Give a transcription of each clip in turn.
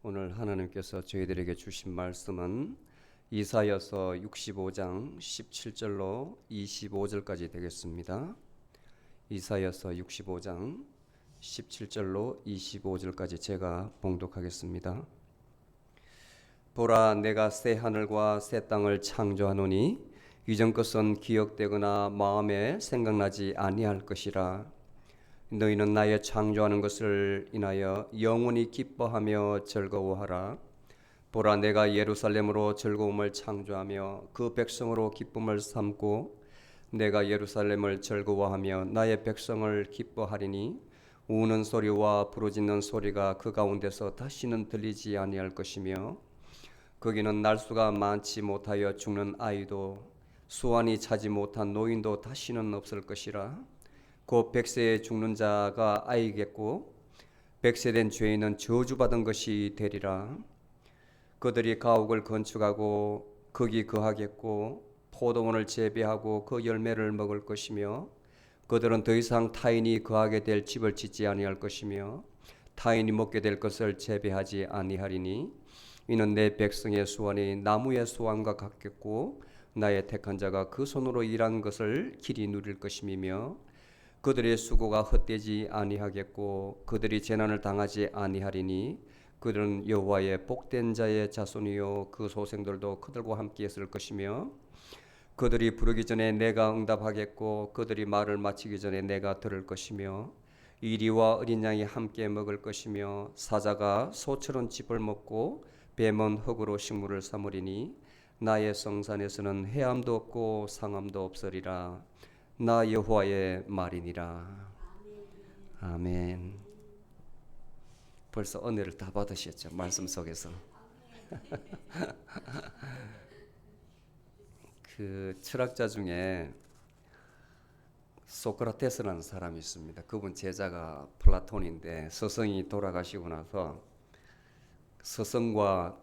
오늘 하나님께서 저희들에게 주신 말씀은 이사야서 65장 17절로 25절까지 되겠습니다. 이사야서 65장 17절로 25절까지 제가 봉독하겠습니다. 보라, 내가 새 하늘과 새 땅을 창조하노니 이전 것은 기억되거나 마음에 생각나지 아니할 것이라. 너희는 나의 창조하는 것을 인하여 영원히 기뻐하며 즐거워하라. 보라, 내가 예루살렘으로 즐거움을 창조하며 그 백성으로 기쁨을 삼고 내가 예루살렘을 즐거워하며 나의 백성을 기뻐하리니 우는 소리와 부르짖는 소리가 그 가운데서 다시는 들리지 아니할 것이며 거기는 날수가 많지 못하여 죽는 아이도 수완이 차지 못한 노인도 다시는 없을 것이라. 곧 백세에 죽는 자가 아이겠고 백세된 죄인은 저주받은 것이 되리라. 그들이 가옥을 건축하고 거기 거하겠고 포도원을 재배하고 그 열매를 먹을 것이며 그들은 더 이상 타인이 거하게 될 집을 짓지 아니할 것이며 타인이 먹게 될 것을 재배하지 아니하리니 이는 내 백성의 수완이 나무의 수완과 같겠고 나의 택한 자가 그 손으로 일한 것을 길이 누릴 것임이며 그들의 수고가 헛되지 아니하겠고 그들이 재난을 당하지 아니하리니 그들은 여호와의 복된 자의 자손이요 그 소생들도 그들과 함께 있을 것이며 그들이 부르기 전에 내가 응답하겠고 그들이 말을 마치기 전에 내가 들을 것이며 이리와 어린 양이 함께 먹을 것이며 사자가 소처럼 짚을 먹고 뱀은 흙으로 식물을 삼으리니 나의 성산에서는 해함도 없고 상함도 없으리라. 나 여호와의 말이니라. 아멘. 벌써 은혜를 다 받으셨죠? 말씀 속에서. 그 철학자 중에 소크라테스라는 사람이 있습니다. 그분 제자가 플라톤인데 스승이 돌아가시고 나서 스승과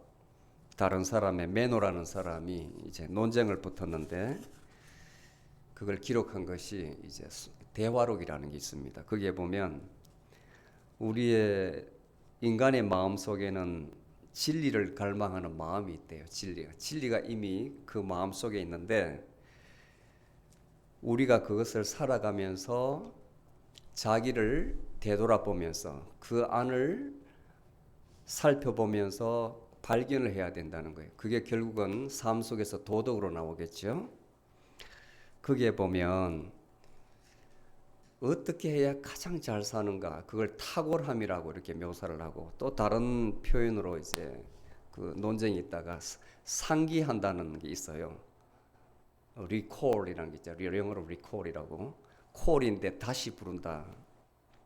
다른 사람의 메노라는 사람이 이제 논쟁을 붙었는데 그걸 기록한 것이 이제 대화록이라는 게 있습니다. 거기에 보면 우리의 인간의 마음 속에는 진리를 갈망하는 마음이 있대요. 진리가 이미 그 마음 속에 있는데 우리가 그것을 살아가면서 자기를 되돌아보면서 그 안을 살펴보면서 발견을 해야 된다는 거예요. 그게 결국은 삶 속에서 도덕으로 나오겠죠. 거기에 보면 어떻게 해야 가장 잘 사는가, 그걸 탁월함이라고 이렇게 묘사를 하고 또 다른 표현으로 이제 그 논쟁이 있다가 상기한다는 게 있어요. recall이라는 게 있죠. 영어로 recall이라고. call인데 다시 부른다.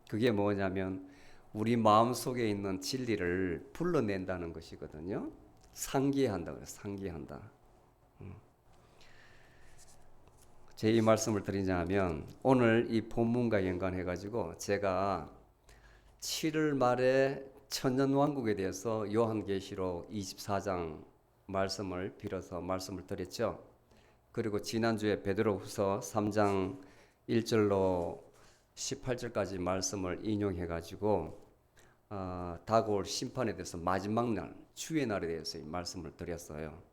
그게 뭐냐면 우리 마음 속에 있는 진리를 불러낸다는 것이거든요. 상기한다 그래요. 상기한다. 제 이 말씀을 드리냐면 오늘 이 본문과 연관해 가지고 제가 7월 말에 천년왕국에 대해서 요한계시록 24장 말씀을 빌어서 말씀을 드렸죠. 그리고 지난주에 베드로후서 3장 1절로 18절까지 말씀을 인용해 가지고 다가올 심판에 대해서 마지막 날 주의 날에 대해서 말씀을 드렸어요.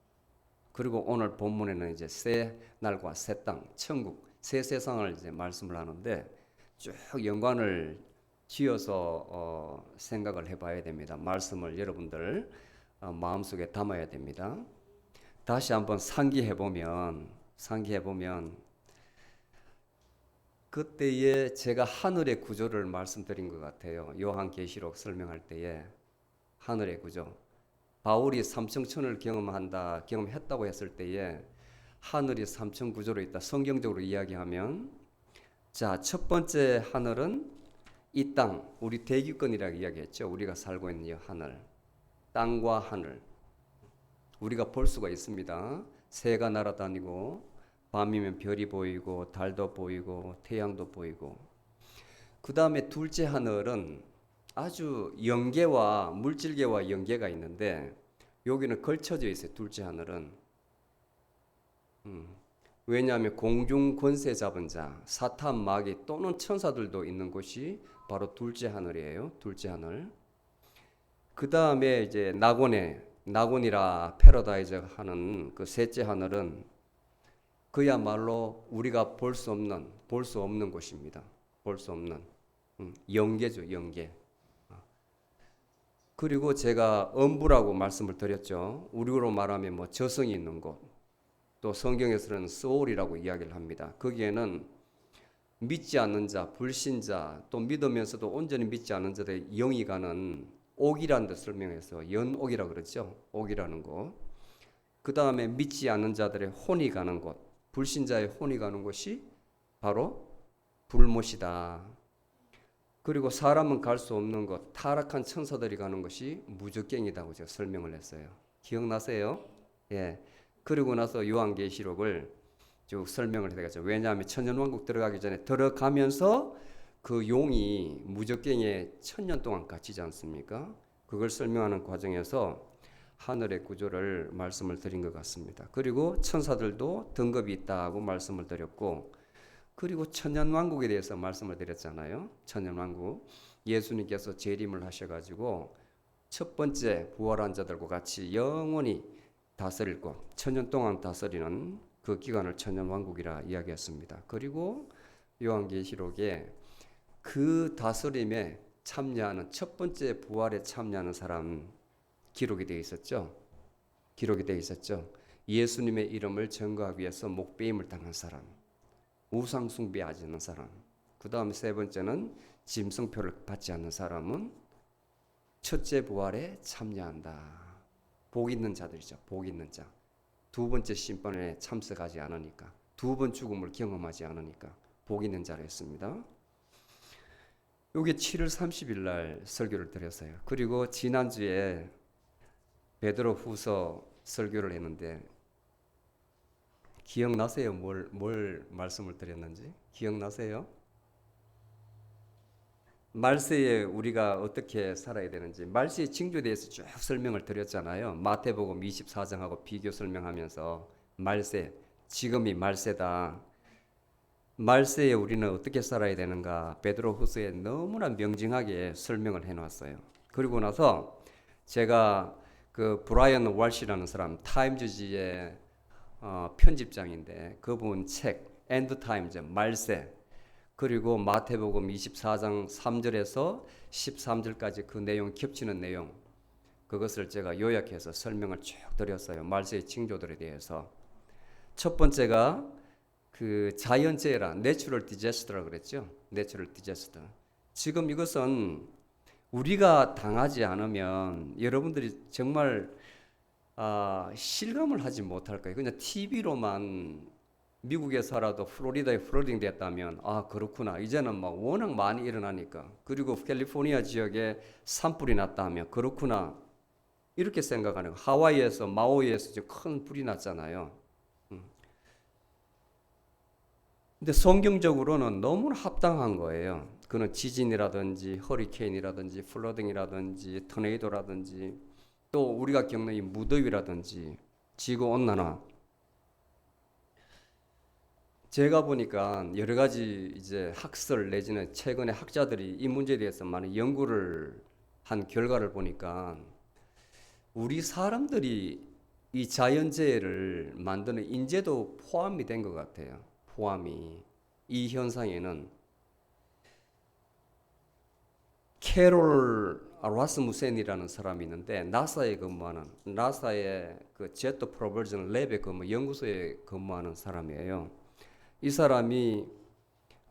그리고 오늘 본문에는 이제 새 날과 새 땅, 천국, 새 세상을 이제 말씀을 하는데 쭉 연관을 지어서 생각을 해봐야 됩니다. 말씀을 여러분들 마음속에 담아야 됩니다. 다시 한번 상기해보면 그때에 제가 하늘의 구조를 말씀드린 것 같아요. 요한계시록 설명할 때에 하늘의 구조. 바울이 삼층천을 경험했다고 했을 때에 하늘이 삼층 구조로 있다. 성경적으로 이야기하면 자, 첫 번째 하늘은 이 땅, 우리 대기권이라고 이야기했죠. 우리가 살고 있는 이 하늘, 땅과 하늘. 우리가 볼 수가 있습니다. 새가 날아다니고 밤이면 별이 보이고 달도 보이고 태양도 보이고. 그 다음에 둘째 하늘은 아주 영계와 물질계와 영계가 있는데 여기는 걸쳐져 있어요. 둘째 하늘은. 왜냐하면 공중 권세 잡은 자, 사탄, 마귀 또는 천사들도 있는 곳이 바로 둘째 하늘이에요. 둘째 하늘. 그 다음에 이제 낙원이라 패러다이즈 하는 그 셋째 하늘은 그야말로 우리가 볼 수 없는 곳입니다. 볼 수 없는 영계죠, 영계. 그리고 제가 음부라고 말씀을 드렸죠. 우리로 말하면 뭐 저승이 있는 곳, 또 성경에서는 소울이라고 이야기를 합니다. 거기에는 믿지 않는 자, 불신자, 또 믿으면서도 온전히 믿지 않는 자들의 영이 가는 옥이라는 데 설명해서 연옥이라고 그러죠. 옥이라는 곳. 그 다음에 믿지 않는 자들의 혼이 가는 곳, 불신자의 혼이 가는 곳이 바로 불못이다. 그리고 사람은 갈 수 없는 곳, 타락한 천사들이 가는 것이 무적갱이다고 제가 설명을 했어요. 기억나세요? 예. 그리고 나서 요한계시록을 쭉 설명을 해야겠죠. 왜냐하면 천년왕국 들어가기 전에 들어가면서 그 용이 무적갱이에 1000년 동안 갇히지 않습니까? 그걸 설명하는 과정에서 하늘의 구조를 말씀을 드린 것 같습니다. 그리고 천사들도 등급이 있다고 말씀을 드렸고, 그리고 천년왕국에 대해서 말씀을 드렸잖아요. 천년왕국, 예수님께서 재림을 하셔가지고 첫 번째 부활한 자들과 같이 영원히 다스릴 것, 1000년 동안 다스리는 그 기간을 천년왕국이라 이야기했습니다. 그리고 요한계시록에 그 다스림에 참여하는 첫 번째 부활에 참여하는 사람 기록이 되어 있었죠. 기록이 되어 있었죠. 예수님의 이름을 증거하기 위해서 목배임을 당한 사람, 우상 숭배하지 않는 사람, 그 다음 세 번째는 짐승표를 받지 않는 사람은 첫째 부활에 참여한다. 복 있는 자들이죠. 복 있는 자. 두 번째 심판에 참석하지 않으니까, 두 번 죽음을 경험하지 않으니까 복 있는 자라 했습니다. 요게 7월 30일 날 설교를 드렸어요. 그리고 지난주에 베드로 후서 설교를 했는데 기억나세요? 뭘 말씀을 드렸는지 기억나세요? 말세에 우리가 어떻게 살아야 되는지, 말세의 징조에 대해서 쭉 설명을 드렸잖아요. 마태복음 24장하고 비교 설명하면서 말세, 지금이 말세다. 말세에 우리는 어떻게 살아야 되는가, 베드로후서에 너무나 명징하게 설명을 해놨어요. 그리고 나서 제가 그 브라이언 월시라는 사람, 타임즈지의 편집장인데 그분 책 엔드 타임즈, 말세, 그리고 마태복음 24장 3절에서 13절까지 그 내용 겹치는 내용, 그것을 제가 요약해서 설명을 쭉 드렸어요. 말세의 징조들에 대해서. 첫 번째가 그 자연재해라, 내추럴 디자스터라고 그랬죠. 내추럴 디자스터. 지금 이것은 우리가 당하지 않으면 여러분들이 정말 실감을 하지 못할 거예요. 그냥 TV로만 미국에 살아도 플로리다에 플러딩 됐다면 그렇구나, 이제는 막 워낙 많이 일어나니까, 그리고 캘리포니아 지역에 산불이 났다 하면 그렇구나 이렇게 생각하는 거. 하와이에서 마우이에서 큰 불이 났잖아요. 근데 성경적으로는 너무나 합당한 거예요. 그는 지진이라든지 허리케인이라든지 플러딩이라든지 토네이도라든지 또 우리가 겪는 이 무더위라든지 지구온난화, 제가 보니까 여러 가지 이제 학설 내지는 최근에 학자들이 이 문제에 대해서 많은 연구를 한 결과를 보니까 우리 사람들이 이 자연재해를 만드는 인재도 포함이 된 것 같아요. 포함이. 이 현상에는 캐롤 라스무센이라는 사람이 있는데 나사의 그 제트 프로벌전 랩의 연구소에 근무하는 사람이에요. 이 사람이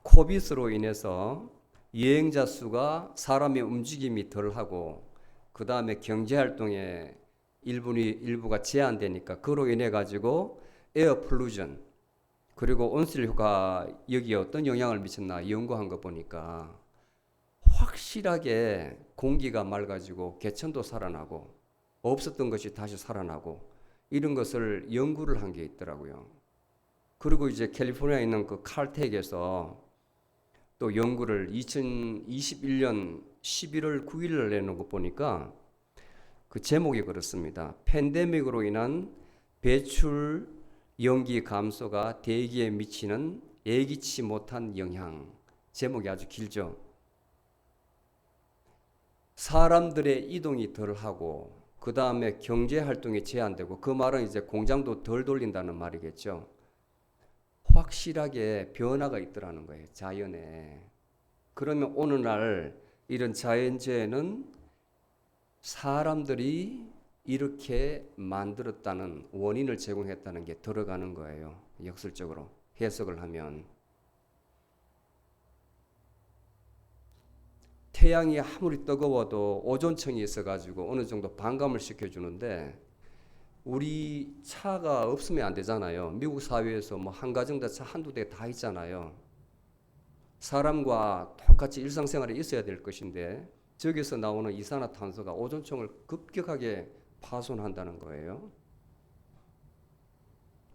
코비드로 인해서 여행자 수가, 사람의 움직임이 덜하고 그 다음에 경제활동에 일부가 제한되니까 그로 인해 가지고 에어 플루전, 그리고 온실 효과 여기에 어떤 영향을 미쳤나 연구한 거 보니까 확실하게 공기가 맑아지고 개천도 살아나고 없었던 것이 다시 살아나고 이런 것을 연구를 한 게 있더라고요. 그리고 이제 캘리포니아에 있는 그 칼텍에서 또 연구를 2021년 11월 9일을 내놓은 거 보니까 그 제목이 그렇습니다. 팬데믹으로 인한 배출 연기 감소가 대기에 미치는 예기치 못한 영향. 제목이 아주 길죠. 사람들의 이동이 덜하고 그 다음에 경제 활동이 제한되고 그 말은 이제 공장도 덜 돌린다는 말이겠죠. 확실하게 변화가 있더라는 거예요. 자연에. 그러면 오늘날 이런 자연재해는 사람들이 이렇게 만들었다는 원인을 제공했다는 게 들어가는 거예요. 역설적으로 해석을 하면. 태양이 아무리 뜨거워도 오존층이 있어가지고 어느 정도 반감을 시켜주는데 우리 차가 없으면 안 되잖아요. 미국 사회에서 뭐 한가정당 차 한두 대 다 있잖아요. 사람과 똑같이 일상생활에 있어야 될 것인데 저기서 나오는 이산화탄소가 오존층을 급격하게 파손한다는 거예요.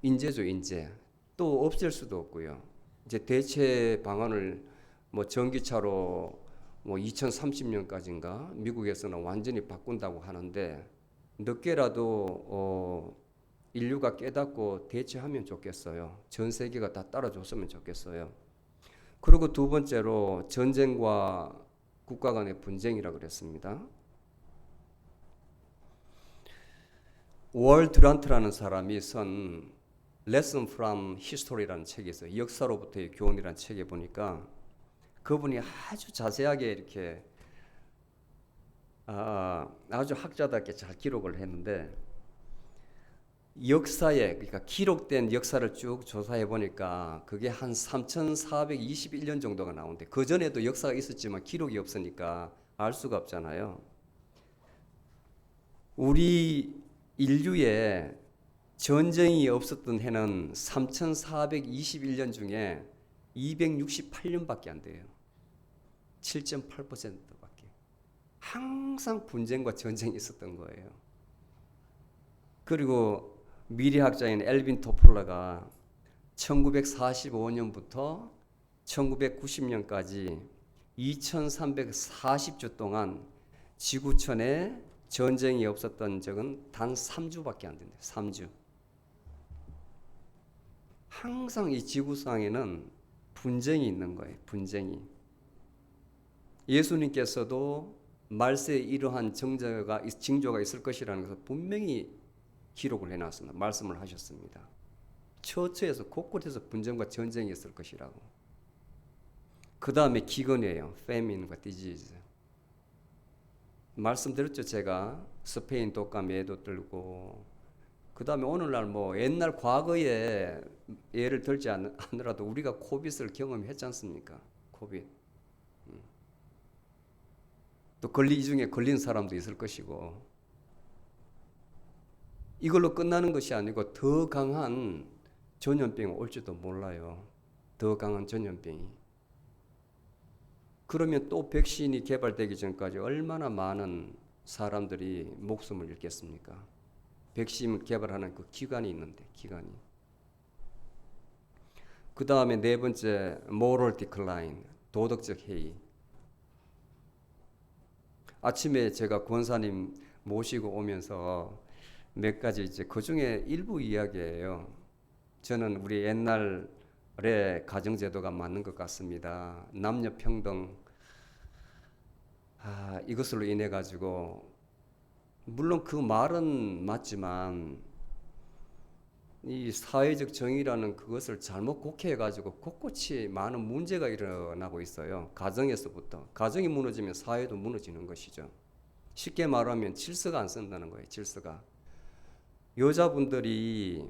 인재죠, 인재. 또 없앨 수도 없고요. 이제 대체 방안을 뭐 전기차로 뭐 2030년까지인가 미국에서는 완전히 바꾼다고 하는데 늦게라도 인류가 깨닫고 대처하면 좋겠어요. 전 세계가 다 따라줬으면 좋겠어요. 그리고 두 번째로 전쟁과 국가 간의 분쟁이라 그랬습니다. 월 듀란트라는 사람이 쓴 Lesson from History라는 책이 있어요. 역사로부터의 교훈이라는 책에 보니까 그분이 아주 자세하게 이렇게 아주 학자답게 잘 기록을 했는데 역사에 그러니까 기록된 역사를 쭉 조사해 보니까 그게 한 3421년 정도가 나오는데 그 전에도 역사가 있었지만 기록이 없으니까 알 수가 없잖아요. 우리 인류에 전쟁이 없었던 해는 3421년 중에 268년밖에 안 돼요. 7.8%밖에. 항상 분쟁과 전쟁이 있었던 거예요. 그리고 미래학자인 엘빈 토플러가 1945년부터 1990년까지 2340주 동안 지구촌에 전쟁이 없었던 적은 단 3주밖에 안 된대요. 3주. 항상 이 지구상에는 분쟁이 있는 거예요. 분쟁이. 예수님께서도 말세에 이러한 징조가 있을 것이라는 것을 분명히 기록을 해놨습니다. 말씀을 하셨습니다. 처처에서 곳곳에서 분쟁과 전쟁이 있을 것이라고. 그 다음에 기근이에요. Famine과 disease. 말씀드렸죠. 제가 스페인 독감 예도 들고 그 다음에 오늘날 뭐 옛날 과거에 예를 들지 않으라도 우리가 코빗을 경험했지 않습니까? 코빗. 또 이 중에 걸린 사람도 있을 것이고 이걸로 끝나는 것이 아니고 더 강한 전염병이 올지도 몰라요. 더 강한 전염병이. 그러면 또 백신이 개발되기 전까지 얼마나 많은 사람들이 목숨을 잃겠습니까? 백신을 개발하는 그 기간이 있는데 기간이. 그 다음에 네 번째 moral decline, 도덕적 해이. 아침에 제가 권사님 모시고 오면서 몇 가지 이제 그 중에 일부 이야기예요. 저는 우리 옛날에 가정제도가 맞는 것 같습니다. 남녀 평등 이것으로 인해 가지고 물론 그 말은 맞지만 이 사회적 정의라는 그것을 잘못 곡해해 가지고 곳곳이 많은 문제가 일어나고 있어요. 가정에서부터. 가정이 무너지면 사회도 무너지는 것이죠. 쉽게 말하면 질서가 안 쓴다는 거예요. 질서가. 여자분들이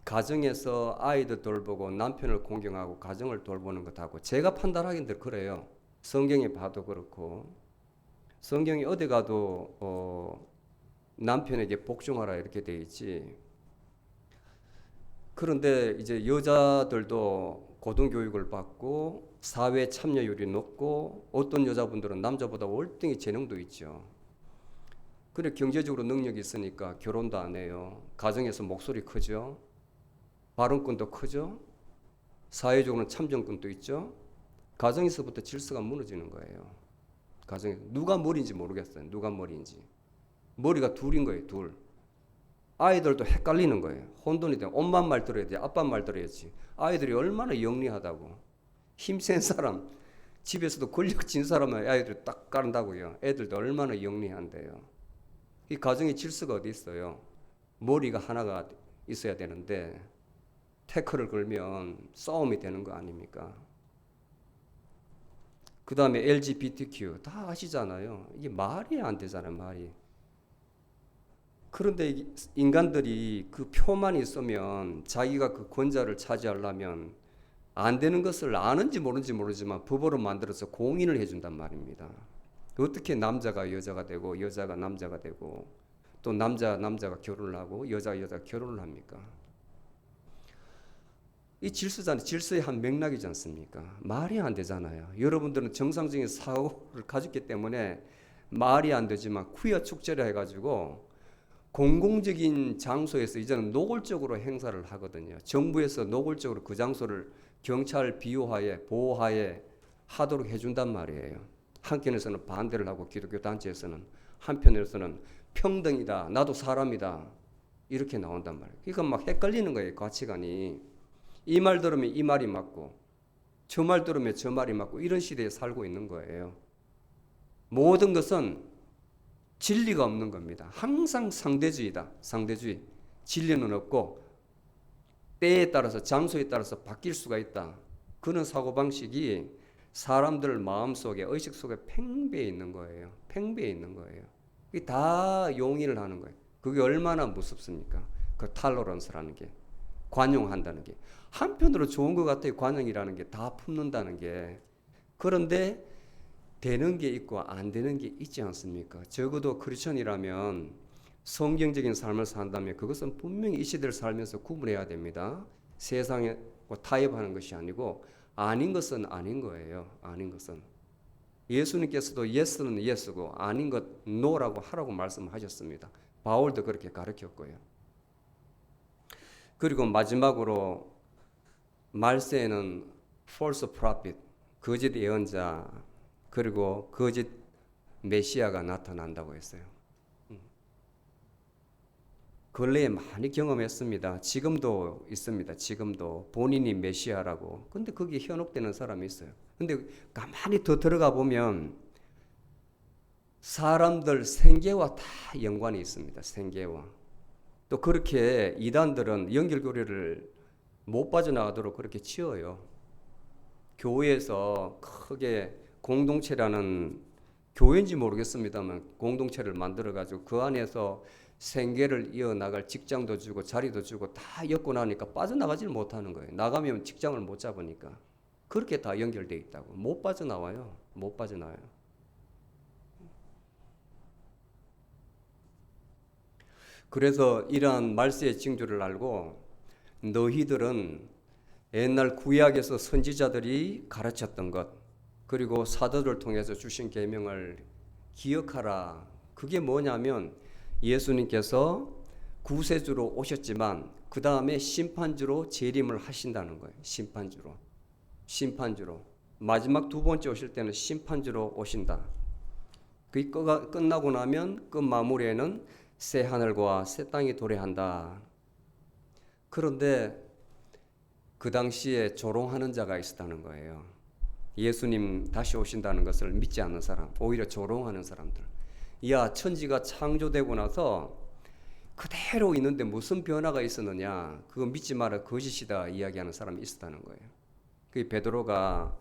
가정에서 아이들 돌보고 남편을 공경하고 가정을 돌보는 것하고 제가 판단하기는 그래요. 성경에 봐도 그렇고 성경이 어디 가도 남편에게 복종하라 이렇게 돼 있지. 그런데 이제 여자들도 고등교육을 받고 사회 참여율이 높고 어떤 여자분들은 남자보다 월등히 재능도 있죠. 그래 경제적으로 능력이 있으니까 결혼도 안 해요. 가정에서 목소리 크죠. 발언권도 크죠. 사회적으로는 참정권도 있죠. 가정에서부터 질서가 무너지는 거예요. 가정에 누가 머리인지 모르겠어요. 누가 머리인지. 머리가 둘인 거예요. 둘. 아이들도 헷갈리는 거예요. 혼돈이 돼요. 엄마 말 들어야 돼. 아빠 말 들어야지. 아이들이 얼마나 영리하다고. 힘센 사람, 집에서도 권력 진 사람은 아이들 딱 까른다고요. 애들도 얼마나 영리한데요. 이 가정의 질서가 어디 있어요? 머리가 하나가 있어야 되는데 태클을 걸면 싸움이 되는 거 아닙니까? 그 다음에 LGBTQ 다 아시잖아요. 이게 말이 안 되잖아요, 말이. 그런데 인간들이 그 표만 있으면 자기가 그 권자를 차지하려면 안 되는 것을 아는지 모르는지 모르지만 법으로 만들어서 공인을 해준단 말입니다. 어떻게 남자가 여자가 되고 여자가 남자가 되고 또 남자가 결혼을 하고 여자가 결혼을 합니까? 이 질서잖아요. 질서의 한 맥락이지 않습니까? 말이 안 되잖아요. 여러분들은 정상적인 사고를 가졌기 때문에 말이 안 되지만 퀴어 축제를 해가지고 공공적인 장소에서 이제는 노골적으로 행사를 하거든요. 정부에서 노골적으로 그 장소를 경찰 비호하에 보호하에 하도록 해준단 말이에요. 한편에서는 반대를 하고 기독교 단체에서는 한편에서는 평등이다, 나도 사람이다 이렇게 나온단 말이에요. 그러니까 막 헷갈리는 거예요, 가치관이. 이 말 들으면 이 말이 맞고 저 말 들으면 저 말이 맞고 이런 시대에 살고 있는 거예요. 모든 것은 진리가 없는 겁니다. 항상 상대주의다. 상대주의. 진리는 없고 때에 따라서 장소에 따라서 바뀔 수가 있다. 그런 사고방식이 사람들 마음속에 의식 속에 팽배해 있는 거예요. 팽배해 있는 거예요. 이게 다 용인을 하는 거예요. 그게 얼마나 무섭습니까? 그 탈러런스라는 게. 관용한다는 게. 한편으로 좋은 것 같아요. 관용이라는 게 다 품는다는 게. 그런데 되는 게 있고 안 되는 게 있지 않습니까? 적어도 크리스천이라면 성경적인 삶을 산다면 그것은 분명히 이 시대를 살면서 구분해야 됩니다. 세상에 타협하는 것이 아니고 아닌 것은 아닌 거예요. 아닌 것은. 예수님께서도 예스는 예스고 아닌 것 노라고 하라고 말씀하셨습니다. 바울도 그렇게 가르쳤고요. 그리고 마지막으로 말세에는 false prophet, 거짓 예언자, 그리고 거짓 메시아가 나타난다고 했어요. 근래에 많이 경험했습니다. 지금도 있습니다. 지금도 본인이 메시아라고. 근데 거기에 현혹되는 사람이 있어요. 근데 가만히 더 들어가 보면 사람들 생계와 다 연관이 있습니다. 생계와. 또 그렇게 이단들은 연결고리를 못 빠져나가도록 그렇게 치어요. 교회에서 크게 공동체라는 교회인지 모르겠습니다만 공동체를 만들어가지고 그 안에서 생계를 이어나갈 직장도 주고 자리도 주고 다 엮고 나니까 빠져나가지를 못하는 거예요. 나가면 직장을 못 잡으니까. 그렇게 다 연결되어 있다고. 못 빠져나와요. 못 빠져나와요. 그래서 이러한 말세의 징조를 알고 너희들은 옛날 구약에서 선지자들이 가르쳤던 것 그리고 사도를 통해서 주신 계명을 기억하라. 그게 뭐냐면 예수님께서 구세주로 오셨지만 그 다음에 심판주로 재림을 하신다는 거예요. 심판주로 마지막 두 번째 오실 때는 심판주로 오신다. 그게 끝나고 나면 그 마무리에는 새 하늘과 새 땅이 도래한다. 그런데 그 당시에 조롱하는 자가 있었다는 거예요. 예수님 다시 오신다는 것을 믿지 않는 사람, 오히려 조롱하는 사람들. 야, 천지가 창조되고 나서 그대로 있는데 무슨 변화가 있었느냐? 그거 믿지 마라, 거짓이다 이야기하는 사람이 있었다는 거예요. 그 베드로가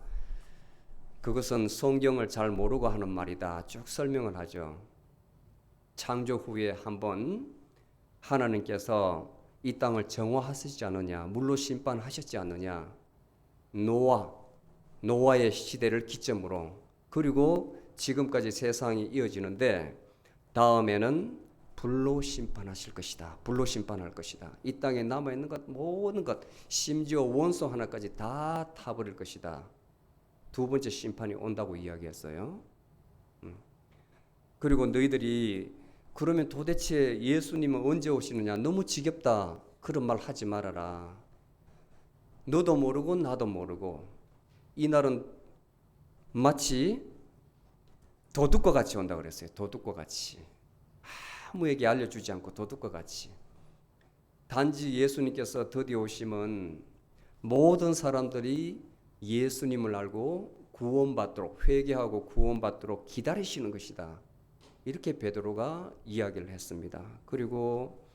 그것은 성경을 잘 모르고 하는 말이다 쭉 설명을 하죠. 창조 후에 한번 하나님께서 이 땅을 정화하시지 않느냐, 물로 심판하셨지 않느냐, 노아의 시대를 기점으로. 그리고 지금까지 세상이 이어지는데 다음에는 불로 심판하실 것이다. 불로 심판할 것이다. 이 땅에 남아있는 것 모든 것 심지어 원수 하나까지 다 타버릴 것이다. 두 번째 심판이 온다고 이야기했어요. 그리고 너희들이 그러면 도대체 예수님은 언제 오시느냐? 너무 지겹다. 그런 말 하지 말아라. 너도 모르고 나도 모르고 이 날은 마치 도둑과 같이 온다 그랬어요. 도둑과 같이. 아무에게 알려주지 않고 도둑과 같이. 단지 예수님께서 드디어 오시면 모든 사람들이 예수님을 알고 구원받도록, 회개하고 구원받도록 기다리시는 것이다. 이렇게 베드로가 이야기를 했습니다. 그리고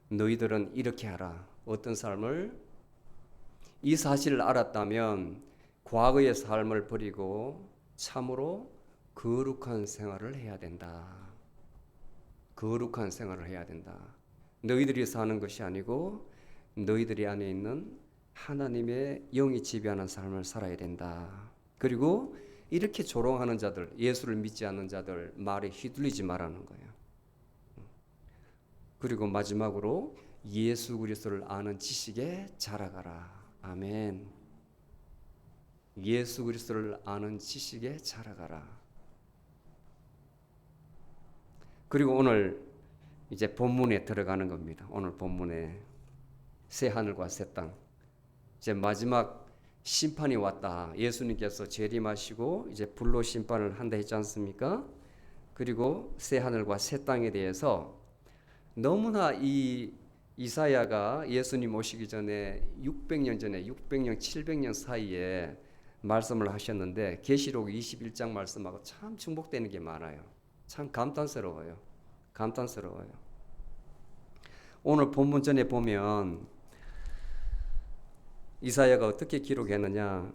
너희들은 이렇게 하라. 어떤 삶을? 이 사실을 알았다면 과거의 삶을 버리고 참으로 거룩한 생활을 해야 된다. 거룩한 생활을 해야 된다. 너희들이 사는 것이 아니고 너희들이 안에 있는 하나님의 영이 지배하는 삶을 살아야 된다. 그리고 이렇게 조롱하는 자들, 예수를 믿지 않는 자들 말에 휘둘리지 말라는 거예요. 그리고 마지막으로 예수 그리스도를 아는 지식에 자라가라. 아멘. 예수 그리스도를 아는 지식에 자라가라. 그리고 오늘 이제 본문에 들어가는 겁니다. 오늘 본문에 새 하늘과 새 땅. 이제 마지막 심판이 왔다. 예수님께서 재림하시고 이제 불로 심판을 한다 했지 않습니까? 그리고 새 하늘과 새 땅에 대해서 너무나 이 이사야가 예수님 오시기 전에 600년 전에 600년 700년 사이에 말씀을 하셨는데 계시록 21장 말씀하고 참 중복되는 게 많아요. 참 감탄스러워요. 감탄스러워요. 오늘 본문 전에 보면 이사야가 어떻게 기록했느냐?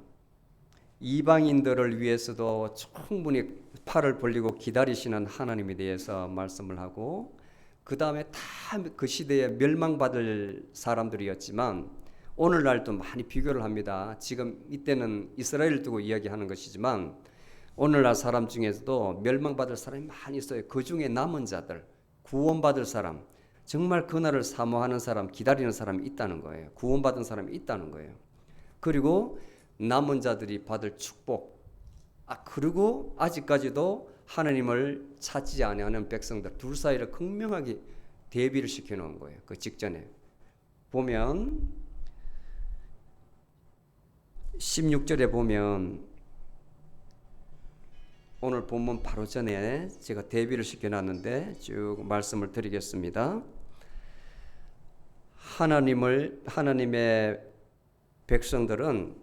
이방인들을 위해서도 충분히 팔을 벌리고 기다리시는 하나님에 대해서 말씀을 하고, 그 다음에 다 그 시대에 멸망받을 사람들이었지만 오늘날도 많이 비교를 합니다. 지금 이때는 이스라엘을 두고 이야기하는 것이지만 오늘날 사람 중에서도 멸망받을 사람이 많이 있어요. 그 중에 남은 자들, 구원받을 사람, 정말 그날을 사모하는 사람, 기다리는 사람이 있다는 거예요. 구원받은 사람이 있다는 거예요. 그리고 남은 자들이 받을 축복, 그리고 아직까지도 하나님을 찾지 아니하는 백성들 둘 사이를 극명하게 대비를 시켜놓은 거예요. 그 직전에 보면 16절에 보면 오늘 본문 바로 전에 제가 대비를 시켜놨는데 쭉 말씀을 드리겠습니다. 하나님의 백성들은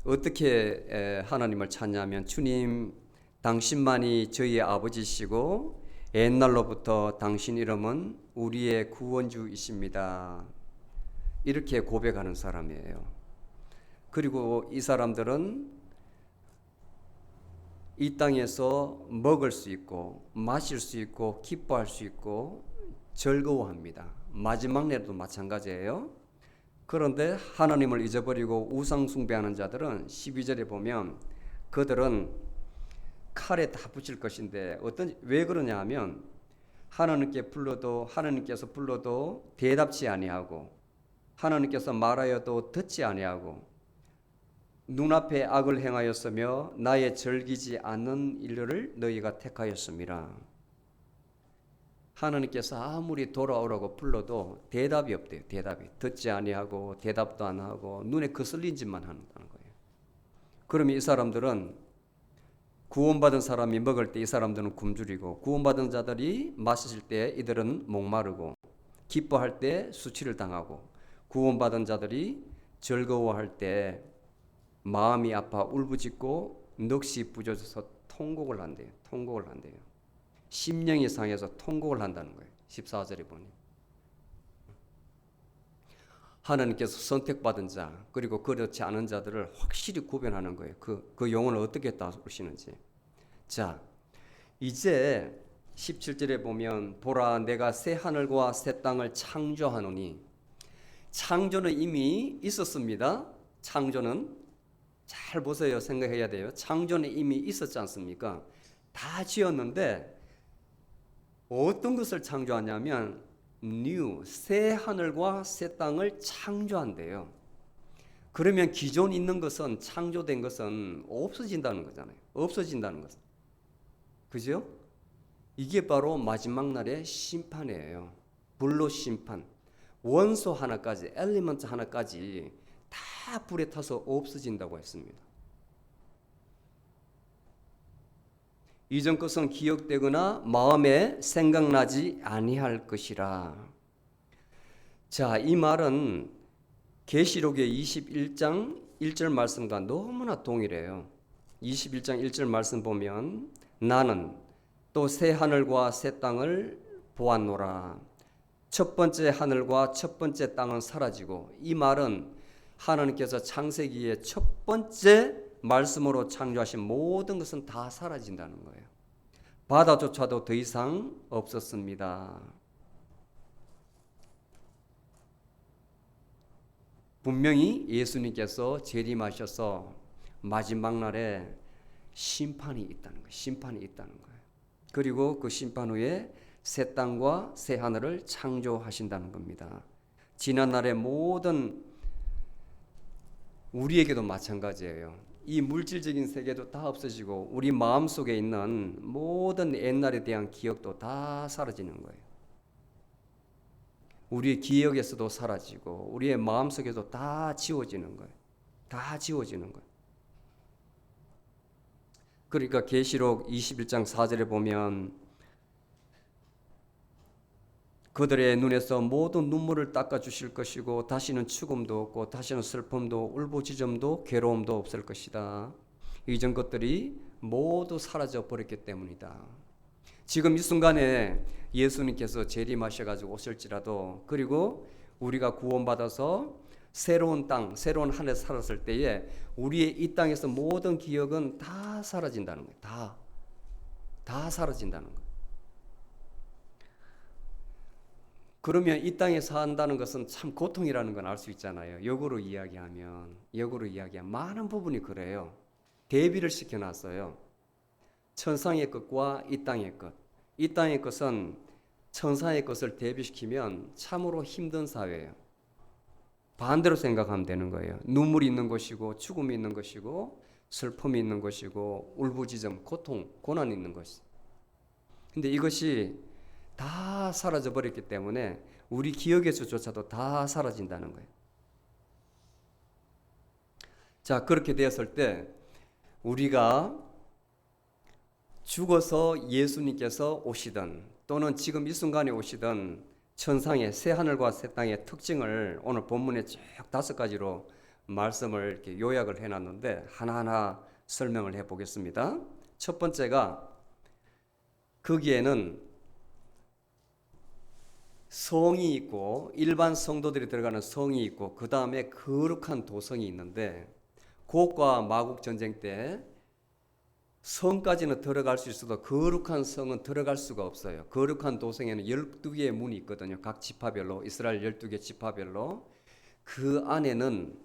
어떻게 하나님을 찾냐면, 주님 당신만이 저희의 아버지시고 옛날로부터 당신 이름은 우리의 구원주이십니다. 이렇게 고백하는 사람이에요. 그리고 이 사람들은 이 땅에서 먹을 수 있고 마실 수 있고 기뻐할 수 있고 즐거워합니다. 마지막 날도 마찬가지예요. 그런데 하나님을 잊어버리고 우상 숭배하는 자들은 12절에 보면 그들은 칼에 다 붙일 것인데 왜 그러냐 하면 하나님께서 불러도 대답치 아니하고 하나님께서 말하여도 듣지 아니하고 눈앞에 악을 행하였으며 나의 즐기지 않는 일들을 너희가 택하였습니다. 하나님께서 아무리 돌아오라고 불러도 대답이 없대요. 대답이 듣지 아니하고 대답도 안 하고 눈에 거슬린 짓만 한다는 거예요. 그러면 이 사람들은 구원받은 사람이 먹을 때 이 사람들은 굶주리고, 구원받은 자들이 마실 때 이들은 목마르고, 기뻐할 때 수치를 당하고, 구원받은 자들이 즐거워할 때 마음이 아파 울부짖고 넋이 부져져서 통곡을 한대요. 통곡을 한대요. 심령이 상해서 통곡을 한다는 거예요. 14절에 보니 하나님께서 선택받은 자 그리고 그렇지 않은 자들을 확실히 구별하는 거예요. 그 영혼을 어떻게 다루시는지. 자, 이제 17절에 보면 보라 내가 새 하늘과 새 땅을 창조하노니, 창조는 이미 있었습니다. 창조는 잘 보세요. 생각해야 돼요. 창조는 이미 있었지 않습니까? 다 지었는데 어떤 것을 창조하냐면 새 하늘과 새 땅을 창조한대요. 그러면 기존 있는 것은, 창조된 것은 없어진다는 거잖아요. 없어진다는 것은. 그죠? 이게 바로 마지막 날의 심판이에요. 불로 심판. 원소 하나까지, 엘리먼트 하나까지 다 불에 타서 없어진다고 했습니다. 이전 것은 기억되거나 마음에 생각나지 아니할 것이라. 자, 이 말은 계시록의 21장 1절 말씀과 너무나 동일해요. 21장 1절 말씀 보면 나는 또 새 하늘과 새 땅을 보았노라. 첫 번째 하늘과 첫 번째 땅은 사라지고, 이 말은 하나님께서 창세기의 첫 번째 말씀으로 창조하신 모든 것은 다 사라진다는 거예요. 바다조차도 더 이상 없었습니다. 분명히 예수님께서 재림하셔서 마지막 날에 심판이 있다는 거예요. 심판이 있다는 거예요. 그리고 그 심판 후에 새 땅과 새 하늘을 창조하신다는 겁니다. 지난날의 모든, 우리에게도 마찬가지예요. 이 물질적인 세계도 다 없어지고 우리 마음속에 있는 모든 옛날에 대한 기억도 다 사라지는 거예요. 우리의 기억에서도 사라지고 우리의 마음속에도 다 지워지는 거예요. 다 지워지는 거예요. 그러니까 계시록 21장 4절에 보면 그들의 눈에서 모든 눈물을 닦아주실 것이고 다시는 죽음도 없고 다시는 슬픔도 울부짖음도 괴로움도 없을 것이다. 이전 것들이 모두 사라져 버렸기 때문이다. 지금 이 순간에 예수님께서 재림하셔가지고 오실지라도, 그리고 우리가 구원받아서 새로운 땅, 새로운 하늘에 살았을 때에 우리의 이 땅에서 모든 기억은 다 사라진다는 거예요. 다 사라진다는 거예요. 그러면 이 땅에 산다는 것은 참 고통이라는 건 알 수 있잖아요. 역으로 이야기하면 많은 부분이 그래요. 대비를 시켜놨어요. 천상의 것과 이 땅의 것. 이 땅의 것은 천상의 것을 대비시키면 참으로 힘든 사회예요. 반대로 생각하면 되는 거예요. 눈물이 있는 것이고 죽음이 있는 것이고 슬픔이 있는 것이고 울부짖음, 고통, 고난이 있는 것이. 근데 이것이 다 사라져 버렸기 때문에 우리 기억에서조차도 다 사라진다는 거예요. 자, 그렇게 되었을 때 우리가 죽어서 예수님께서 오시든 또는 지금 이 순간에 오시든 천상의 새 하늘과 새 땅의 특징을 오늘 본문에 쭉 5가지로 말씀을 이렇게 요약을 해놨는데 하나하나 설명을 해보겠습니다. 첫 번째가, 거기에는 성이 있고 일반 성도들이 들어가는 성이 있고 그 다음에 거룩한 도성이 있는데, 곡과 마국 전쟁 때 성까지는 들어갈 수 있어도 거룩한 성은 들어갈 수가 없어요. 거룩한 도성에는 12개의 문이 있거든요. 각 지파별로, 이스라엘 12개 지파별로. 그 안에는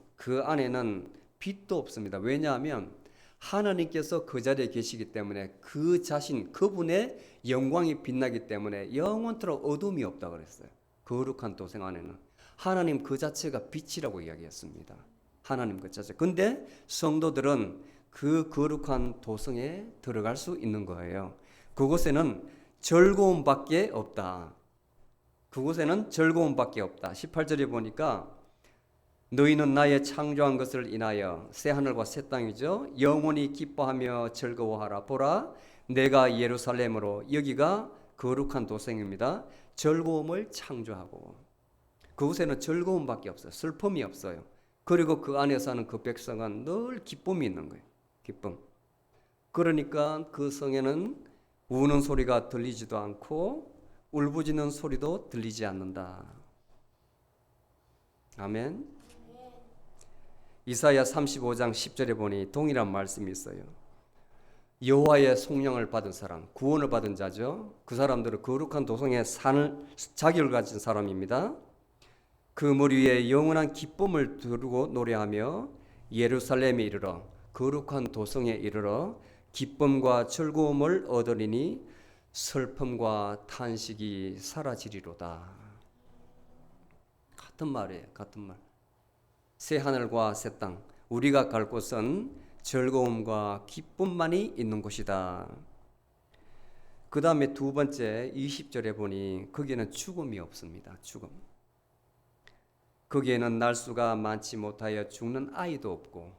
빛도 없습니다. 왜냐하면 하나님께서 그 자리에 계시기 때문에 그 자신, 그분의 영광이 빛나기 때문에 영원토록 어둠이 없다고 그랬어요. 거룩한 도성 안에는 하나님 그 자체가 빛이라고 이야기했습니다. 하나님 그 자체. 근데 성도들은 그 거룩한 도성에 들어갈 수 있는 거예요. 그곳에는 즐거움밖에 없다. 그곳에는 즐거움밖에 없다. 18절에 보니까 너희는 나의 창조한 것을 인하여 새 하늘과 새 땅이죠. 영원히 기뻐하며 즐거워하라. 보라, 내가 예루살렘으로, 여기가 거룩한 도성입니다. 즐거움을 창조하고, 그곳에는 즐거움밖에 없어요. 슬픔이 없어요. 그리고 그 안에 사는 그 백성은 늘 기쁨이 있는 거예요. 기쁨. 그러니까 그 성에는 우는 소리가 들리지도 않고 울부짖는 소리도 들리지 않는다. 아멘. 이사야 35장 10절에 보니 동일한 말씀이 있어요. 여호와의 성령을 받은 사람, 구원을 받은 자죠. 그 사람들은 거룩한 도성에 사는 자격을 가진 사람입니다. 그 머리 위에 영원한 기쁨을 두르고 노래하며 예루살렘에 이르러, 거룩한 도성에 이르러 기쁨과 즐거움을 얻으리니 슬픔과 탄식이 사라지리로다. 같은 말이에요. 같은 말. 새 하늘과 새 땅, 우리가 갈 곳은 즐거움과 기쁨만이 있는 곳이다. 그 다음에 두 번째 20절에 보니 거기에는 죽음이 없습니다. 죽음. 거기에는 날수가 많지 못하여 죽는 아이도 없고,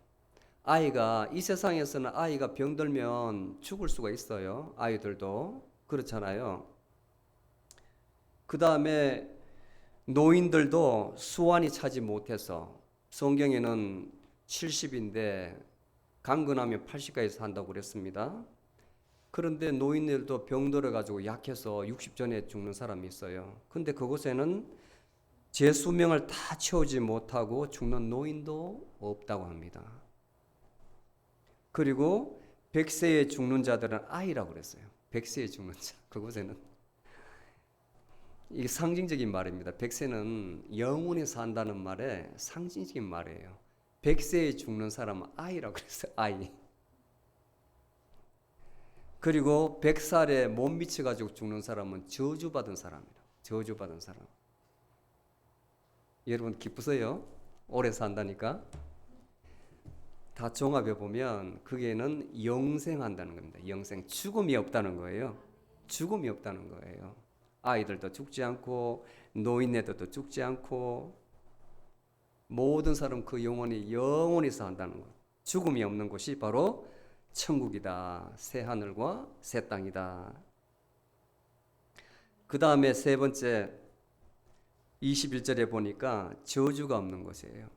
아이가, 이 세상에서는 아이가 병들면 죽을 수가 있어요. 아이들도 그렇잖아요. 그 다음에 노인들도 수완이 차지 못해서 성경에는 70인데 강건하면 80까지 산다고 그랬습니다. 그런데 노인들도 병들어 가지고 약해서 60 전에 죽는 사람이 있어요. 근데 그곳에는 제 수명을 다 채우지 못하고 죽는 노인도 없다고 합니다. 그리고 100세에 죽는 자들은 아이라고 그랬어요. 100세에 죽는 자. 그곳에는 이게 상징적인 말입니다. 100세는 영원히 산다는 말에 상징적인 말이에요. 100세에 죽는 사람은 아이라고 그랬어요. 아이. 그리고 100살에 못 미쳐가지고 죽는 사람은 저주받은 사람이라. 저주받은 사람. 여러분 기쁘세요? 오래 산다니까? 다 종합해 보면 그게는 영생한다는 겁니다. 영생. 죽음이 없다는 거예요. 죽음이 없다는 거예요. 아이들도 죽지 않고 노인네들도 죽지 않고 모든 사람 그 영원히 산다는 것. 죽음이 없는 곳이 바로 천국이다. 새 하늘과 새 땅이다. 그 다음에 세 번째 21절에 보니까 저주가 없는 곳이에요.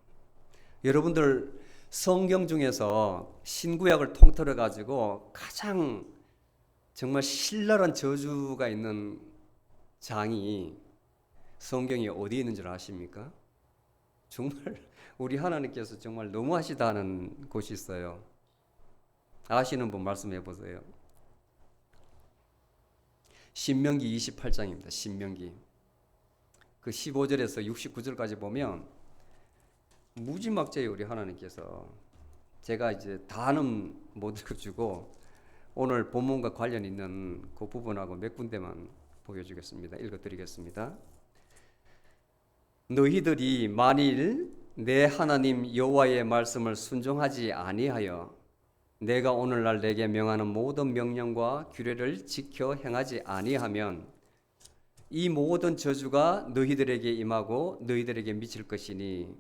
여러분들 성경 중에서 신구약을 통틀어 가지고 가장 정말 신랄한 저주가 있는 장이 성경에 어디 있는 줄 아십니까? 정말 우리 하나님께서 정말 너무하시다는 곳이 있어요. 아시는 분 말씀해 보세요. 신명기 28장입니다. 신명기. 그 15절에서 69절까지 보면 무지막지해요. 우리 하나님께서. 제가 이제 다는 못 읽어주고 오늘 본문과 관련 있는 그 부분하고 몇 군데만 보여주겠습니다. 읽어드리겠습니다. 너희들이 만일 내 하나님 여호와의 말씀을 순종하지 아니하여 내가 오늘날 내게 명하는 모든 명령과 규례를 지켜 행하지 아니하면 이 모든 저주가 너희들에게 임하고 너희들에게 미칠 것이니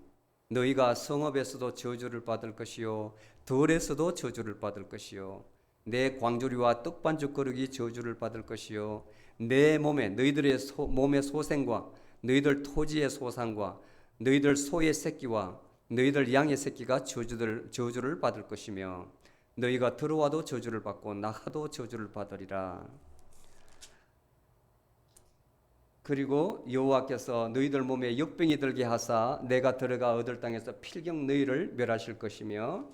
너희가 성읍에서도 저주를 받을 것이요 들에서도 저주를 받을 것이요 내 광주리와 떡반죽 거룩이 저주를 받을 것이요 내 몸에 너희들의 몸의 소생과 너희들 토지의 소산과 너희들 소의 새끼와 너희들 양의 새끼가 저주를 받을 것이며 너희가 들어와도 저주를 받고 나가도 저주를 받으리라. 그리고 여호와께서 너희들 몸에 역병이 들게 하사 내가 들어가 얻을 땅에서 필경 너희를 멸하실 것이며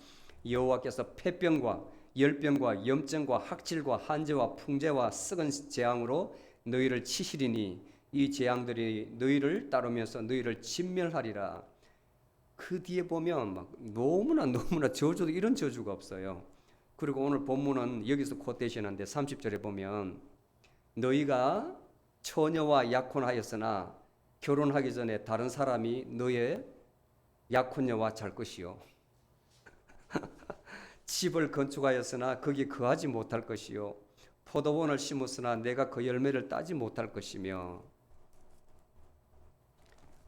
여호와께서 폐병과 열병과 염증과 학질과 한재와 풍재와 썩은 재앙으로 너희를 치시리니 이 재앙들이 너희를 따르면서 너희를 진멸하리라. 그 뒤에 보면 막 너무나 저주도 이런 저주가 없어요. 그리고 오늘 본문은 여기서 콧대시는데 30절에 보면 너희가 처녀와 약혼하였으나 결혼하기 전에 다른 사람이 너의 약혼녀와 잘 것이요 집을 건축하였으나 거기 거하지 못할 것이요 포도원을 심었으나 내가 그 열매를 따지 못할 것이며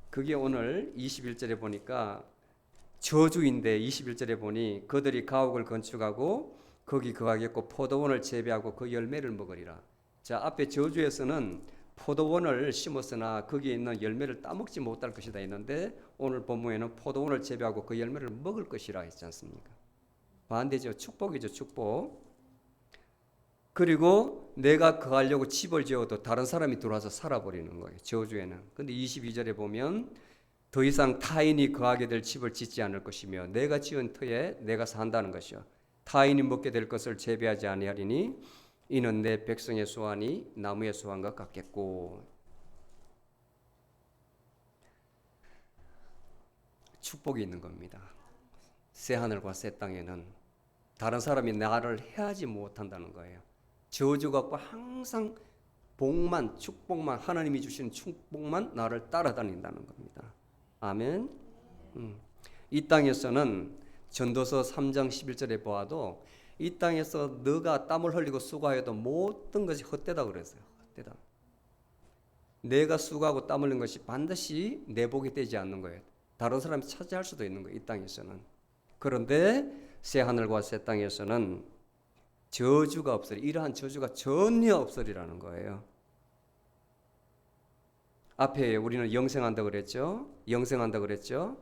그게 오늘 21절에 보니까 저주인데 21절에 보니 그들이 가옥을 건축하고 거기 거하겠고 포도원을 재배하고 그 열매를 먹으리라. 자, 앞에 저주에서는 포도원을 심었으나 거기에 있는 열매를 따먹지 못할 것이다 했는데 오늘 본문에는 포도원을 재배하고 그 열매를 먹을 것이라 했지 않습니까? 반대죠. 축복이죠. 축복. 그리고 내가 거하려고 집을 지어도 다른 사람이 들어와서 살아버리는 거예요. 저주에는. 근데 22절에 보면 더 이상 타인이 거하게 될 집을 짓지 않을 것이며 내가 지은 터에 내가 산다는 것이요 타인이 먹게 될 것을 재배하지 아니하리니 이는 내 백성의 수완이 나무의 수완과 같겠고. 축복이 있는 겁니다. 새 하늘과 새 땅에는 다른 사람이 나를 해하지 못한다는 거예요. 저주가 없고 항상 복만 축복만 하나님이 주시는 축복만 나를 따라다닌다는 겁니다. 아멘. 이 땅에서는 전도서 3장 11절에 보아도 이 땅에서 너가 땀을 흘리고 수고하여도 모든 것이 헛되다 그랬어요. 헛되다. 내가 수고하고 땀 흘린 것이 반드시 내 복이 되지 않는 거예요. 다른 사람이 차지할 수도 있는 거예요. 이 땅에서는. 그런데 새 하늘과 새 땅에서는 저주가 없으리. 이러한 저주가 전혀 없으리라는 거예요. 앞에 우리는 영생한다 그랬죠. 영생한다 그랬죠.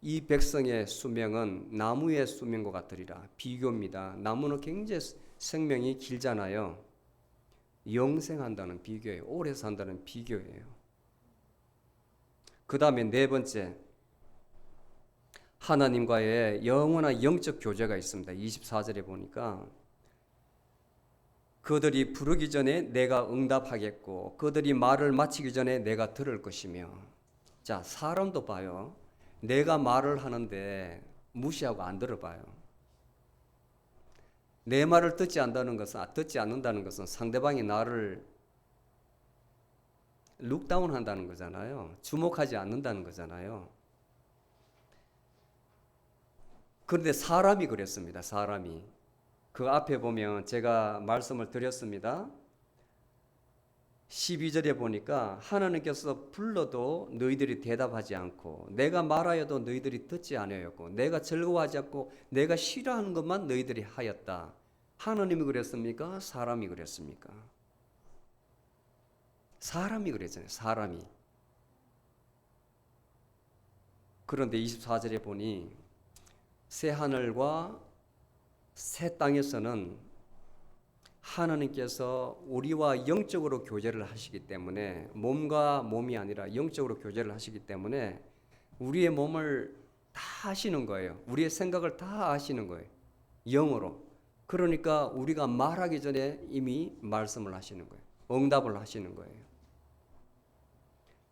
이 백성의 수명은 나무의 수명과 같으리라. 비교입니다. 나무는 굉장히 생명이 길잖아요. 영생한다는 비교예요. 오래 산다는 비교예요. 그 다음에 네 번째, 하나님과의 영원한 영적 교제가 있습니다. 24절에 보니까 그들이 부르기 전에 내가 응답하겠고 그들이 말을 마치기 전에 내가 들을 것이며. 자, 사람도 봐요. 내가 말을 하는데 무시하고 안 들어봐요. 내 말을 듣지 않는다는 것은 상대방이 나를 룩다운 한다는 거잖아요. 주목하지 않는다는 거잖아요. 그런데 사람이 그랬습니다. 사람이. 그 앞에 보면 제가 말씀을 드렸습니다. 12절에 보니까 하나님께서 불러도 너희들이 대답하지 않고 내가 말하여도 너희들이 듣지 아니하였고 내가 즐거워하지 않고 내가 싫어하는 것만 너희들이 하였다. 하나님이 그랬습니까? 사람이 그랬습니까? 사람이 그랬잖아요. 사람이. 그런데 24절에 보니 새 하늘과 새 땅에서는 하나님께서 우리와 영적으로 교제를 하시기 때문에 몸과 몸이 아니라 영적으로 교제를 하시기 때문에 우리의 몸을 다 아시는 거예요. 우리의 생각을 다 아시는 거예요. 영으로. 그러니까 우리가 말하기 전에 이미 말씀을 하시는 거예요. 응답을 하시는 거예요.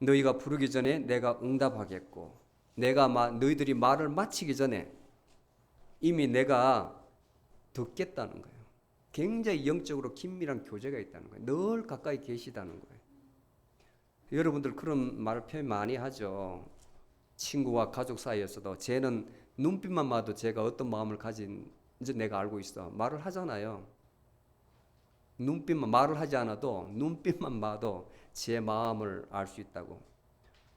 너희가 부르기 전에 내가 응답하겠고 너희들이 말을 마치기 전에 이미 내가 듣겠다는 거예요. 굉장히 영적으로 긴밀한 교제가 있다는 거예요. 늘 가까이 계시다는 거예요. 여러분들 그런 말을 표현 많이 하죠. 친구와 가족 사이에서도 쟤는 눈빛만 봐도 제가 어떤 마음을 가진지 내가 알고 있어. 말을 하잖아요. 말을 하지 않아도 눈빛만 봐도 제 마음을 알 수 있다고.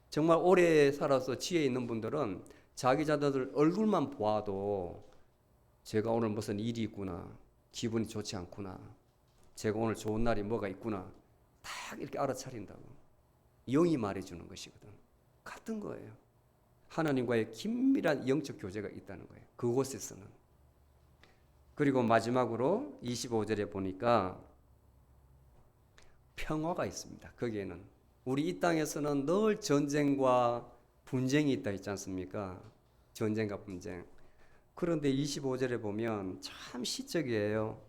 정말 오래 살아서 지혜 있는 분들은 자기 자녀들 얼굴만 보아도 제가 오늘 무슨 일이 있구나, 기분이 좋지 않구나, 제가 오늘 좋은 날이 뭐가 있구나 딱 이렇게 알아차린다고. 영이 말해주는 것이거든. 같은 거예요. 하나님과의 긴밀한 영적 교제가 있다는 거예요. 그곳에서는. 그리고 마지막으로 25절에 보니까 평화가 있습니다. 거기에는 우리 이 땅에서는 늘 전쟁과 분쟁이 있다 했지 않습니까? 전쟁과 분쟁. 그런데 25절에 보면 참 시적이에요.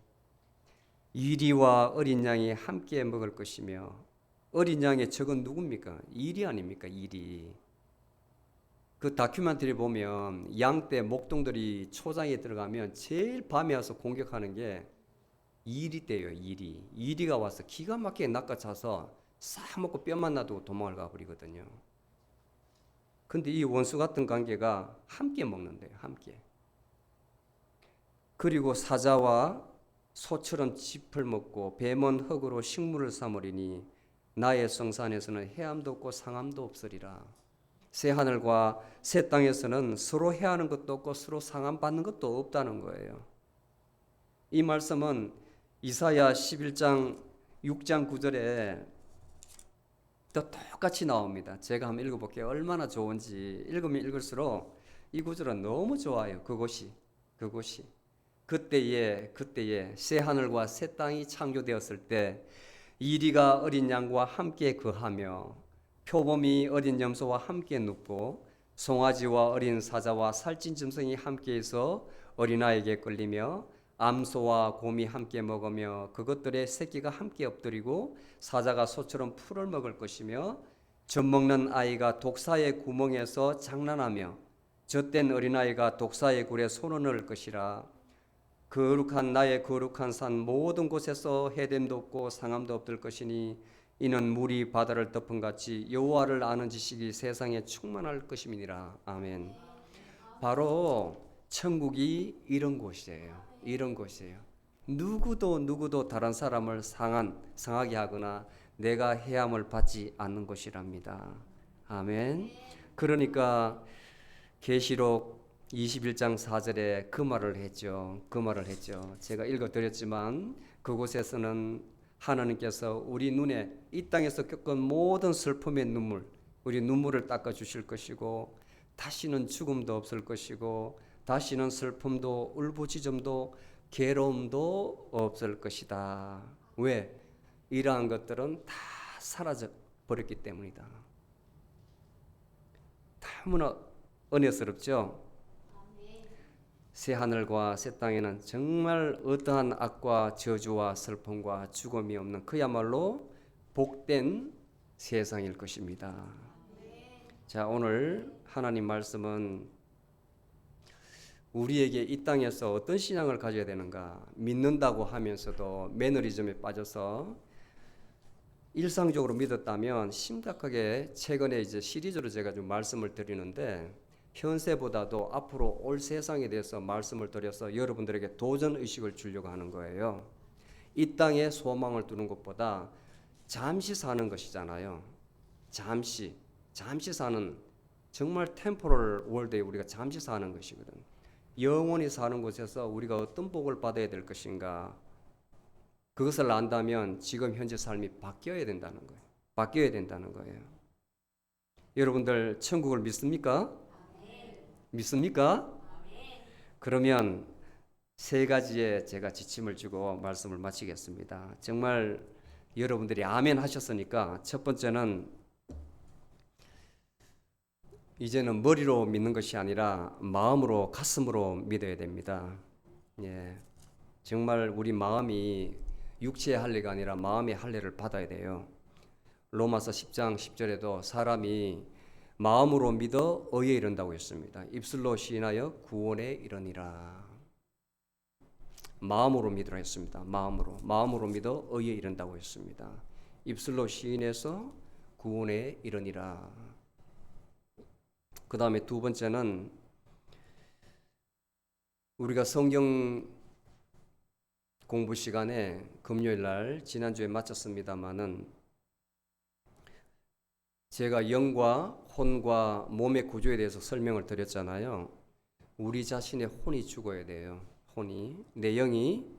이리와 어린 양이 함께 먹을 것이며. 어린 양의 적은 누굽니까? 일이 아닙니까? 일이. 그 다큐멘터리 보면 양떼 목동들이 초장에 들어가면 제일 밤에 와서 공격하는 게 이리 떼요. 이리가 와서 기가 막히게 낚아차서 싹 먹고 뼈만 놔두고 도망을 가버리거든요. 근데 이 원수 같은 관계가 함께 먹는데요. 함께. 그리고 사자와 소처럼 짚을 먹고 뱀은 흙으로 식물을 삼으리니 나의 성산에서는 해함도 없고 상함도 없으리라. 새 하늘과 새 땅에서는 서로 해하는 것도 없고 서로 상함받는 것도 없다는 거예요. 이 말씀은 이사야 11장 6장 9절에 또 똑같이 나옵니다. 제가 한번 읽어볼게요. 얼마나 좋은지. 읽으면 읽을수록 이 구절은 너무 좋아요. 그곳이 그때에 새 하늘과 새 땅이 창조되었을 때 이리가 어린 양과 함께 거하며 표범이 어린 염소와 함께 눕고 송아지와 어린 사자와 살찐 짐승이 함께해서 어린아이에게 끌리며 암소와 곰이 함께 먹으며 그것들의 새끼가 함께 엎드리고 사자가 소처럼 풀을 먹을 것이며 젖먹는 아이가 독사의 구멍에서 장난하며 젖된 어린아이가 독사의 굴에 손을 넣을 것이라. 거룩한 나의 거룩한 산 모든 곳에서 해됨도 없고 상함도 없을 것이니 이는 물이 바다를 덮은 같이 여호와를 아는 지식이 세상에 충만할 것임이니라. 아멘. 바로 천국이 이런 곳이에요. 이런 곳이에요. 누구도 다른 사람을 상하게 하거나 내가 해함을 받지 않는 곳이랍니다. 아멘. 그러니까 계시록 21장 4절에 그 말을 했죠. 제가 읽어드렸지만 그곳에서는 하나님께서 우리 눈에 이 땅에서 겪은 모든 슬픔의 눈물, 우리 눈물을 닦아주실 것이고 다시는 죽음도 없을 것이고 다시는 슬픔도 울부짖음도 괴로움도 없을 것이다. 왜? 이러한 것들은 다 사라져 버렸기 때문이다. 너무나 은혜스럽죠? 새 하늘과 새 땅에는 정말 어떠한 악과 저주와 슬픔과 죽음이 없는 그야말로 복된 세상일 것입니다. 자, 오늘 하나님 말씀은 우리에게 이 땅에서 어떤 신앙을 가져야 되는가, 믿는다고 하면서도 매너리즘에 빠져서 일상적으로 믿었다면 심각하게 최근에 이제 시리즈로 제가 좀 말씀을 드리는데 현세보다도 앞으로 올 세상에 대해서 말씀을 드려서 여러분들에게 도전 의식을 주려고 하는 거예요. 이 땅에 소망을 두는 것보다 잠시 사는 것이잖아요. 잠시 사는, 정말 템포럴 월드에 우리가 잠시 사는 것이거든. 영원히 사는 곳에서 우리가 어떤 복을 받아야 될 것인가, 그것을 안다면 지금 현재 삶이 바뀌어야 된다는 거예요. 바뀌어야 된다는 거예요. 여러분들 천국을 믿습니까? 믿습니까? 그러면 세 가지에 제가 지침을 주고 말씀을 마치겠습니다. 정말 여러분들이 아멘 하셨으니까 첫 번째는 이제는 머리로 믿는 것이 아니라 마음으로, 가슴으로 믿어야 됩니다. 예, 정말 우리 마음이 육체의 할례가 아니라 마음의 할례를 받아야 돼요. 로마서 10장 10절에도 사람이 마음으로 믿어 의에 이른다고 했습니다. 입술로 시인하여 구원에 이르니라. 마음으로 믿으라 했습니다. 마음으로 믿어 의에 이른다고 했습니다. 입술로 시인해서 구원에 이르니라. 그 다음에 두 번째는 우리가 성경 공부 시간에 금요일 날 지난주에 마쳤습니다마는 제가 영과 혼과 몸의 구조에 대해서 설명을 드렸잖아요. 우리 자신의 혼이 죽어야 돼요. 내 영이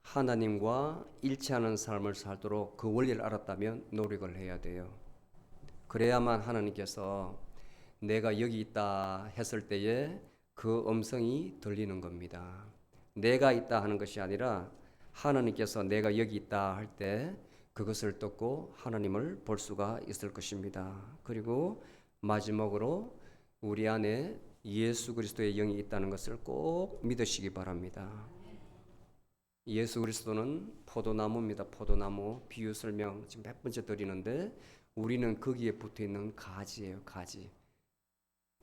하나님과 일치하는 삶을 살도록 그 원리를 알았다면 노력을 해야 돼요. 그래야만 하나님께서 내가 여기 있다 했을 때에 그 음성이 들리는 겁니다. 내가 있다 하는 것이 아니라 하나님께서 내가 여기 있다 할 때 그것을 듣고 하나님을 볼 수가 있을 것입니다. 그리고 마지막으로 우리 안에 예수 그리스도의 영이 있다는 것을 꼭 믿으시기 바랍니다. 예수 그리스도는 포도나무입니다. 포도나무 비유 설명 지금 몇 번째 드리는데 우리는 거기에 붙어있는 가지예요.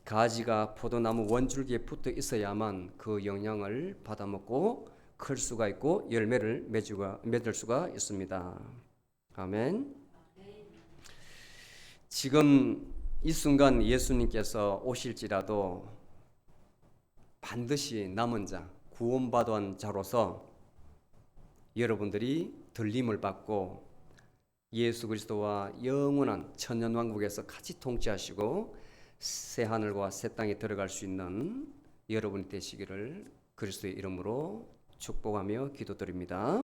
가지가 포도나무 원줄기에 붙어 있어야만 그 영향을 받아먹고 클 수가 있고 열매를 맺을 수가 있습니다. 아멘. 지금 이 순간 예수님께서 오실지라도 반드시 남은 자, 구원받은 자로서 여러분들이 들림을 받고 예수 그리스도와 영원한 천년왕국에서 같이 통치하시고 새 하늘과 새 땅에 들어갈 수 있는 여러분이 되시기를 그리스도의 이름으로 축복하며 기도드립니다.